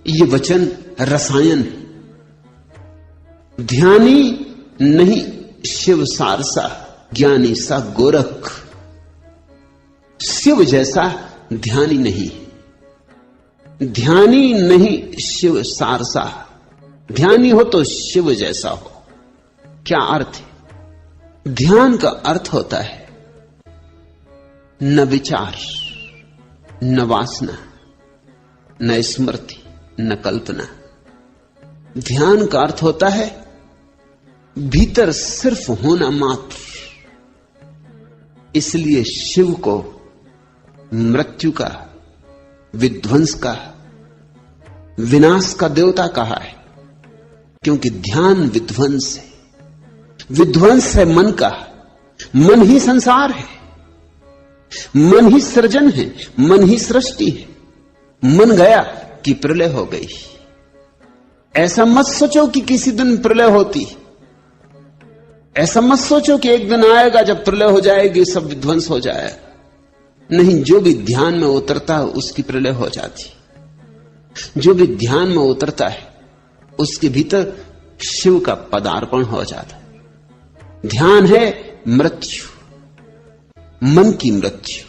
ये वचन रसायन। ध्यानी नहीं शिव सारसा, ज्ञानी सा गोरख। शिव जैसा ध्यानी नहीं, ध्यानी नहीं शिव सारसा। ध्यानी हो तो शिव जैसा हो। क्या अर्थ है? ध्यान का अर्थ होता है न विचार, न वासना, न स्मृति, न कल्पना। ध्यान का अर्थ होता है भीतर सिर्फ होना मात्र। इसलिए शिव को मृत्यु का, विध्वंस का, विनाश का देवता कहा है, क्योंकि ध्यान विध्वंस है। विध्वंस है मन का। मन ही संसार है, मन ही सृजन है, मन ही सृष्टि है। मन गया कि प्रलय हो गई। ऐसा मत सोचो कि किसी दिन प्रलय होती, ऐसा मत सोचो कि एक दिन आएगा जब प्रलय हो जाएगी, सब विध्वंस हो जाएगा। नहीं, जो भी ध्यान में उतरता है उसकी प्रलय हो जाती। जो भी ध्यान में उतरता है उसके भीतर शिव का पदार्पण हो जाता है। ध्यान है मृत्यु, मन की मृत्यु,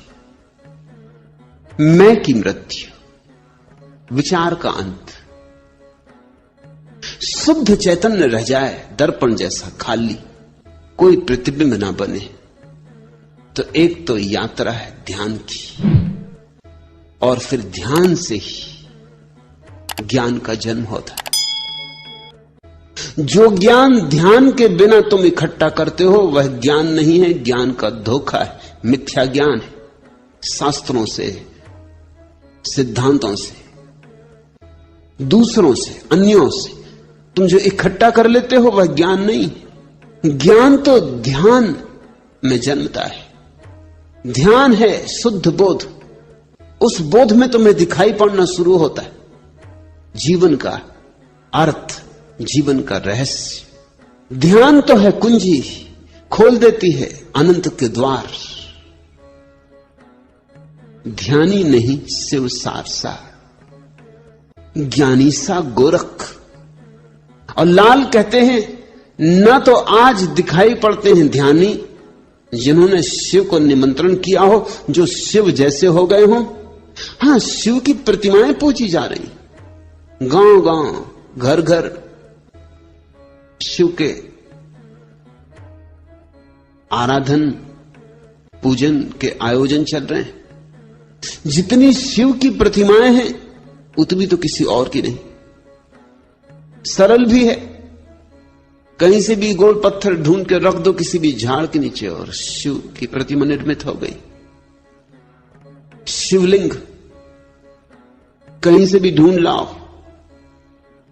मैं की मृत्यु, विचार का अंत। शुद्ध चैतन्य रह जाए, दर्पण जैसा खाली, कोई प्रतिबिंब ना बने, तो एक तो यात्रा है ध्यान की, और फिर ध्यान से ही ज्ञान का जन्म होता है। जो ज्ञान ध्यान के बिना तुम इकट्ठा करते हो वह ज्ञान नहीं है, ज्ञान का धोखा है, मिथ्या ज्ञान है। शास्त्रों से, सिद्धांतों से, दूसरों से, अन्यों से तुम जो इकट्ठा कर लेते हो वह ज्ञान नहीं। ज्ञान तो ध्यान में जन्मता है। ध्यान है शुद्ध बोध। उस बोध में तुम्हें दिखाई पड़ना शुरू होता है जीवन का अर्थ, जीवन का रहस्य। ध्यान तो है कुंजी, खोल देती है अनंत के द्वार। ध्यानी नहीं शिव सारसा, ज्ञानी सा गोरख। और लाल कहते हैं न तो आज दिखाई पड़ते हैं ध्यानी जिन्होंने शिव को निमंत्रण किया हो, जो शिव जैसे हो गए हो। हां, शिव की प्रतिमाएं पूजी जा रही, गांव गांव, घर घर शिव के आराधन पूजन के आयोजन चल रहे हैं। जितनी शिव की प्रतिमाएं हैं उतनी तो किसी और की नहीं। सरल भी है, कहीं से भी गोल पत्थर ढूंढ के रख दो किसी भी झाड़ के नीचे और शिव की प्रतिमा निर्मित हो गई। शिवलिंग कहीं से भी ढूंढ लाओ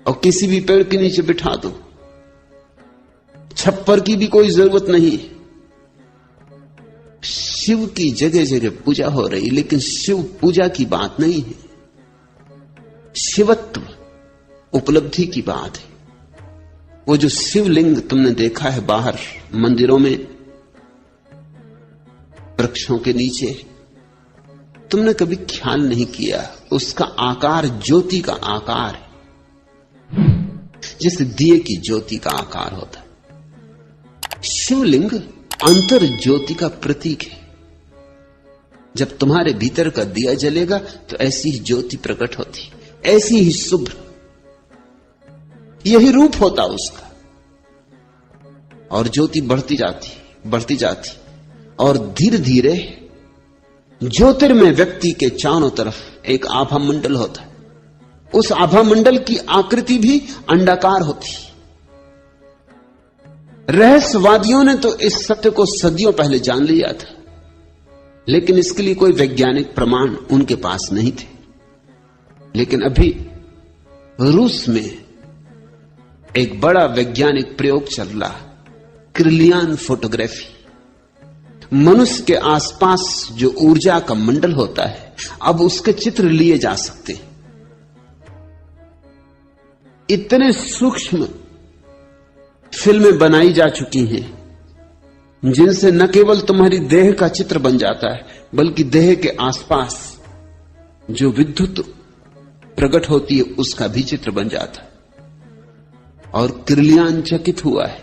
और किसी भी पेड़ के नीचे बिठा दो, छप्पर की भी कोई जरूरत नहीं। शिव की जगह जगह पूजा हो रही, लेकिन शिव पूजा की बात नहीं है, शिवत्व उपलब्धि की बात है। वो जो शिवलिंग तुमने देखा है बाहर मंदिरों में, वृक्षों के नीचे, तुमने कभी ख्याल नहीं किया उसका आकार ज्योति का आकार है, जैसे दिए की ज्योति का आकार होता है। शिवलिंग अंतर ज्योति का प्रतीक है। जब तुम्हारे भीतर का दिया जलेगा तो ऐसी ही ज्योति प्रकट होती, ऐसी ही शुभ्र, यही रूप होता उसका। और ज्योति बढ़ती जाती, और धीरे धीरे ज्योतिर्मय व्यक्ति के चारों तरफ एक आभा मंडल होता है। उस आभा मंडल की आकृति भी अंडाकार होती। रहस्यवादियों ने तो इस सत्य को सदियों पहले जान लिया था, लेकिन इसके लिए कोई वैज्ञानिक प्रमाण उनके पास नहीं थे। लेकिन अभी रूस में एक बड़ा वैज्ञानिक प्रयोग चल रहा, क्रिलियन फोटोग्राफी। मनुष्य के आसपास जो ऊर्जा का मंडल होता है, अब उसके चित्र लिए जा सकते हैं। इतने सूक्ष्म फिल्में बनाई जा चुकी हैं जिनसे न केवल तुम्हारी देह का चित्र बन जाता है, बल्कि देह के आसपास जो विद्युत प्रकट होती है उसका भी चित्र बन जाता है। और किरलियान चकित हुआ है,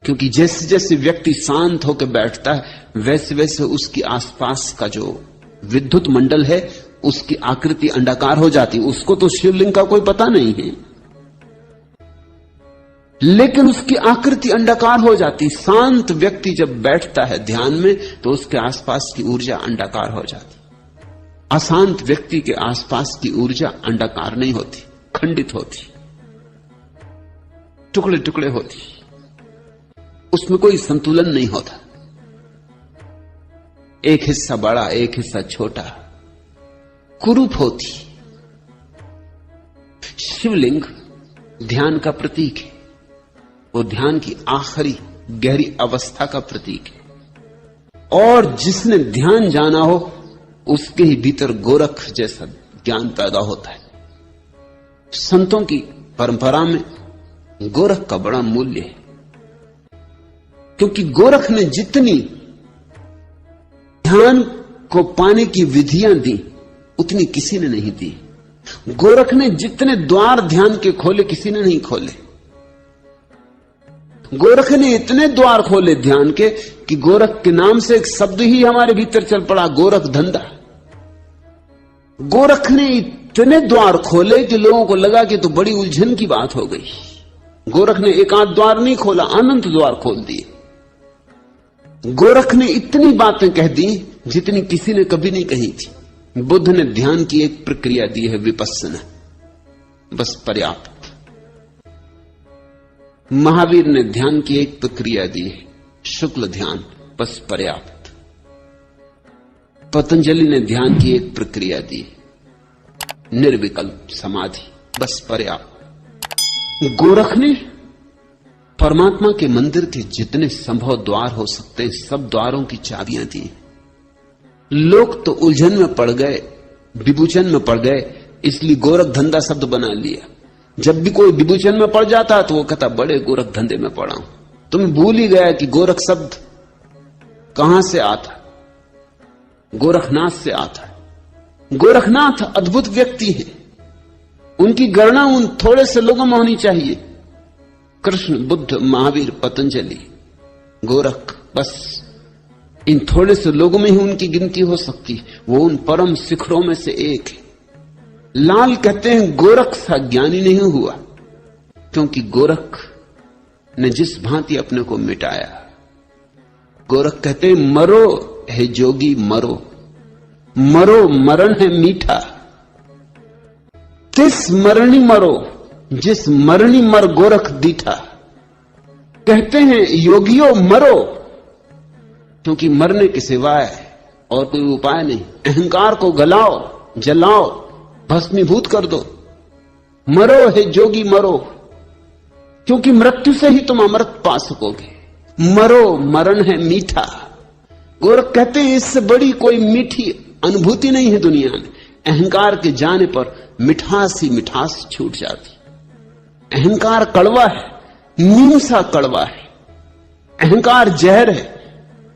क्योंकि जैसे जैसे व्यक्ति शांत होकर बैठता है वैसे वैसे उसकी आसपास का जो विद्युत मंडल है उसकी आकृति अंडाकार हो जाती। उसको तो शिवलिंग का कोई पता नहीं है, लेकिन उसकी आकृति अंडाकार हो जाती। शांत व्यक्ति जब बैठता है ध्यान में तो उसके आसपास की ऊर्जा अंडाकार हो जाती। अशांत व्यक्ति के आसपास की ऊर्जा अंडाकार नहीं होती, खंडित होती, टुकड़े टुकड़े होती, उसमें कोई संतुलन नहीं होता। एक हिस्सा बड़ा एक हिस्सा छोटा, कुरूप होती। शिवलिंग ध्यान का प्रतीक है, वो ध्यान की आखिरी गहरी अवस्था का प्रतीक है। और जिसने ध्यान जाना हो उसके ही भीतर गोरख जैसा ज्ञान पैदा होता है। संतों की परंपरा में गोरख का बड़ा मूल्य है, क्योंकि गोरख ने जितनी ध्यान को पाने की विधियां दी उतनी किसी ने नहीं दी। गोरख ने जितने द्वार ध्यान के खोले किसी ने नहीं खोले। गोरख ने इतने द्वार खोले ध्यान के कि गोरख के नाम से एक शब्द ही हमारे भीतर चल पड़ा, गोरख धंधा। गोरख ने इतने द्वार खोले कि लोगों को लगा कि तो बड़ी उलझन की बात हो गई। गोरख ने एक आध द्वार नहीं खोला, अनंत द्वार खोल दिए। गोरख ने इतनी बातें कह दी जितनी किसी ने कभी नहीं कही थी। बुद्ध ने ध्यान की एक प्रक्रिया दी है, विपस्सना, बस पर्याप्त। महावीर ने ध्यान की एक प्रक्रिया दी है, शुक्ल ध्यान, बस पर्याप्त। पतंजलि ने ध्यान की एक प्रक्रिया दी है, निर्विकल्प समाधि, बस पर्याप्त। गोरख ने परमात्मा के मंदिर के जितने संभव द्वार हो सकते हैं सब द्वारों की चाबियां दी। लोग तो उलझन में पड़ गए, विभूचन में पड़ गए, इसलिए गोरख धंधा शब्द बना लिया। जब भी कोई विभूचन में पड़ जाता तो वो कहता बड़े गोरख धंधे में पड़ा हूं। तुम्हें भूल ही गया कि गोरख शब्द कहां से आता, गोरखनाथ से आता है। गोरखनाथ अद्भुत व्यक्ति है, उनकी गणना उन थोड़े से लोगों में होनी चाहिए। कृष्ण, बुद्ध, महावीर, पतंजलि, गोरख, बस इन थोड़े से लोगों में ही उनकी गिनती हो सकती है। वो उन परम शिखरों में से एक है। लाल कहते हैं गोरख सा ज्ञानी नहीं हुआ, क्योंकि गोरख ने जिस भांति अपने को मिटाया। गोरख कहते हैं मरो है जोगी मरो, मरो मरण है मीठा, तिस मरणी मरो जिस मरणी मर गोरख दीठा। कहते हैं योगियों मरो, क्योंकि मरने के सिवाय और कोई उपाय नहीं। अहंकार को गलाओ, जलाओ, भस्मीभूत कर दो। मरो है जोगी मरो, क्योंकि मृत्यु से ही तुम अमृत पा सकोगे। मरो मरण है मीठा। गोरख कहते हैं इससे बड़ी कोई मीठी अनुभूति नहीं है दुनिया में। अहंकार के जाने पर मिठास ही मिठास छूट जाती। अहंकार कड़वा है, नीम सा कड़वा है। अहंकार जहर है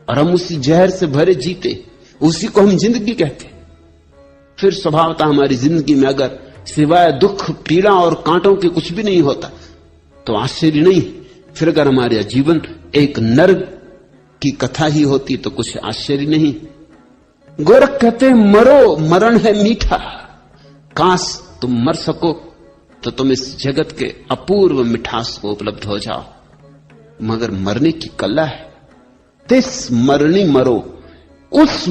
और हम उसी जहर से भरे जीते, उसी को हम जिंदगी कहते। फिर स्वभावतः हमारी जिंदगी में अगर सिवाय दुख, पीड़ा और कांटों के कुछ भी नहीं होता तो आश्चर्य नहीं। फिर अगर हमारा जीवन एक नर्क की कथा ही होती तो कुछ आश्चर्य नहीं। गोरख कहते हैं मरो मरण है मीठा। काश तुम मर सको तो तुम इस जगत के अपूर्व मिठास को उपलब्ध हो जाओ, मगर मरने की कला है। तिस मरणी मरो, उस